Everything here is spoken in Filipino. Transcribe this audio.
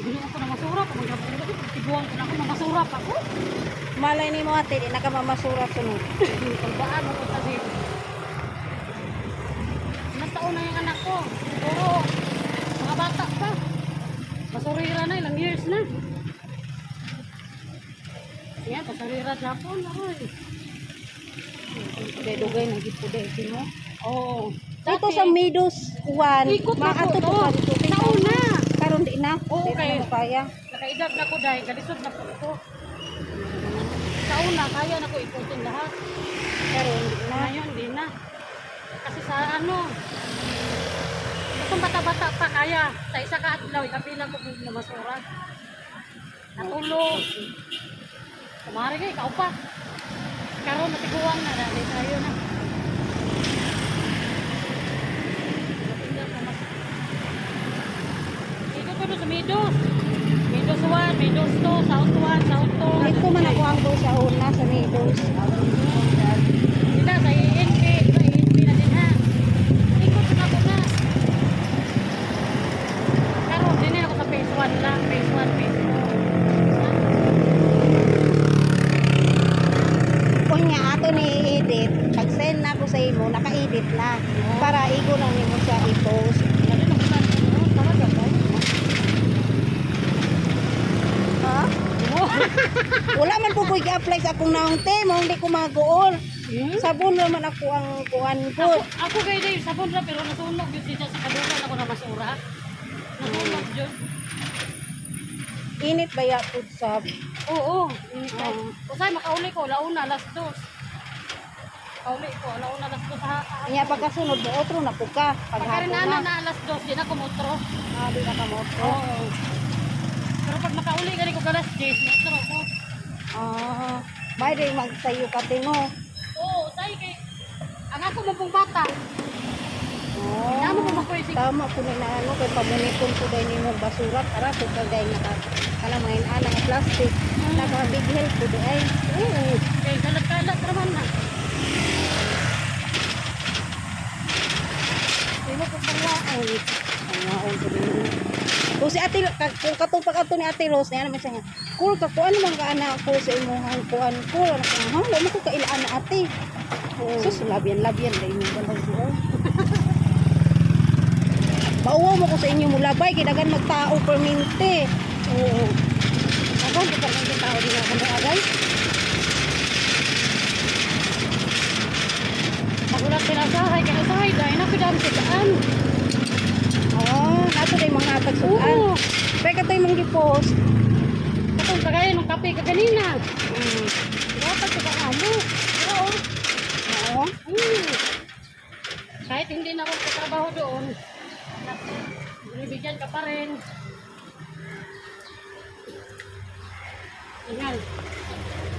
Binuo ko na masura ko. Tiguan ko na ako, mamasura pa ko. Malay ni mo ate, di na ka mamasura sunod. Kalbaan mo ko kasi. Ilang taon na yung anak ko. Siguro, mga bata pa. Masurira na, ilang years na. Yan, pasurira Japon. Aroy. Dugay-dugay na gipuday mo. Oo. Dito sa Meadows 1, Ikot na maato ko pa to. dito. Nauna. Karon di na. Oo, Di na kay- mo kaya. Nakaidab na ko dahil kalisod na po ko. Sa una, kaya na ko ikutin lahat. Karon di na. Ngayon, di na. Kasi sa ano, kung bata-bata pa kaya, sa isa ka atlaw, ikapilang ko kung namasura. Natulog. Kumari ka, ikaw pa. Karon natiguang na, dali tayo na. Dito ko doon sa Meadows. Meadows 1, Meadows 2, South 1, South 2. Dito man ako ang sa una sa Meadows. Sila sa INP, sa INP na din ha. Ikot na ako na. Karon din ako sa phase 1 lang, phase 1, phase 2. Kunya ato ni edit, pag send na ko sa imo, naka-edit na. Para igo lang nimo siya i-post. Lalo na kusan ko, talaga ba? Ha? Oo. Wala man po ko i-apply sa akong naong te, mo hindi ko magool. Hmm? Sabon naman ako ang kuan ko. Ako kayo din, sabon na pero nasunog yun siya sa kadulan ako na masura. Nasunog yun. Init ba ya food sab? Oo. Usay makauli ko, launa, last dos. Kauli ko, launa, last dos ha. Nya pagkasunod mo otro na po ka paghapon Pagkarinana na. na last dos, di na kumutro. Di na ka mo. Oo. Pero pag makauli ka rin ko galas 10, metro ko. May day magsayo ka tino. Oo, say kay ang ako mo pong bata. Tama mo ba ko isig? Tama po na ano kay pamuniton ko dahil nimo basura para ko kagay naka kana mga anang plastic. Naka big help ko di ay. Oo. Kay kalat-kalat naman na. Sino ko pala ay ang ko din. Kung si Ate kung katupak ato ni Ate Rose na naman siya nga. Cool ka ko ano man ka ana ko sa imong kuan ko ano ka ha wala ko kailaan na ate. Sus labyan-labyan dai mo balay ko. Bauwa mo ko sa inyo mulabay kay dagan magtao permente. Oo. Ako di pa rin tao din ako na agay. Magulat pinasahay, kinasahay dahil na pidam sa daan. Nato day mga pagsukan. Oo. Pero katoy mong gi-post. Katong kagaya nung kape ka kanina. Dapat sa ano. Pero, Oo. kahit hindi na ako katrabaho doon, binibigyan ka pa rin. Tingnan.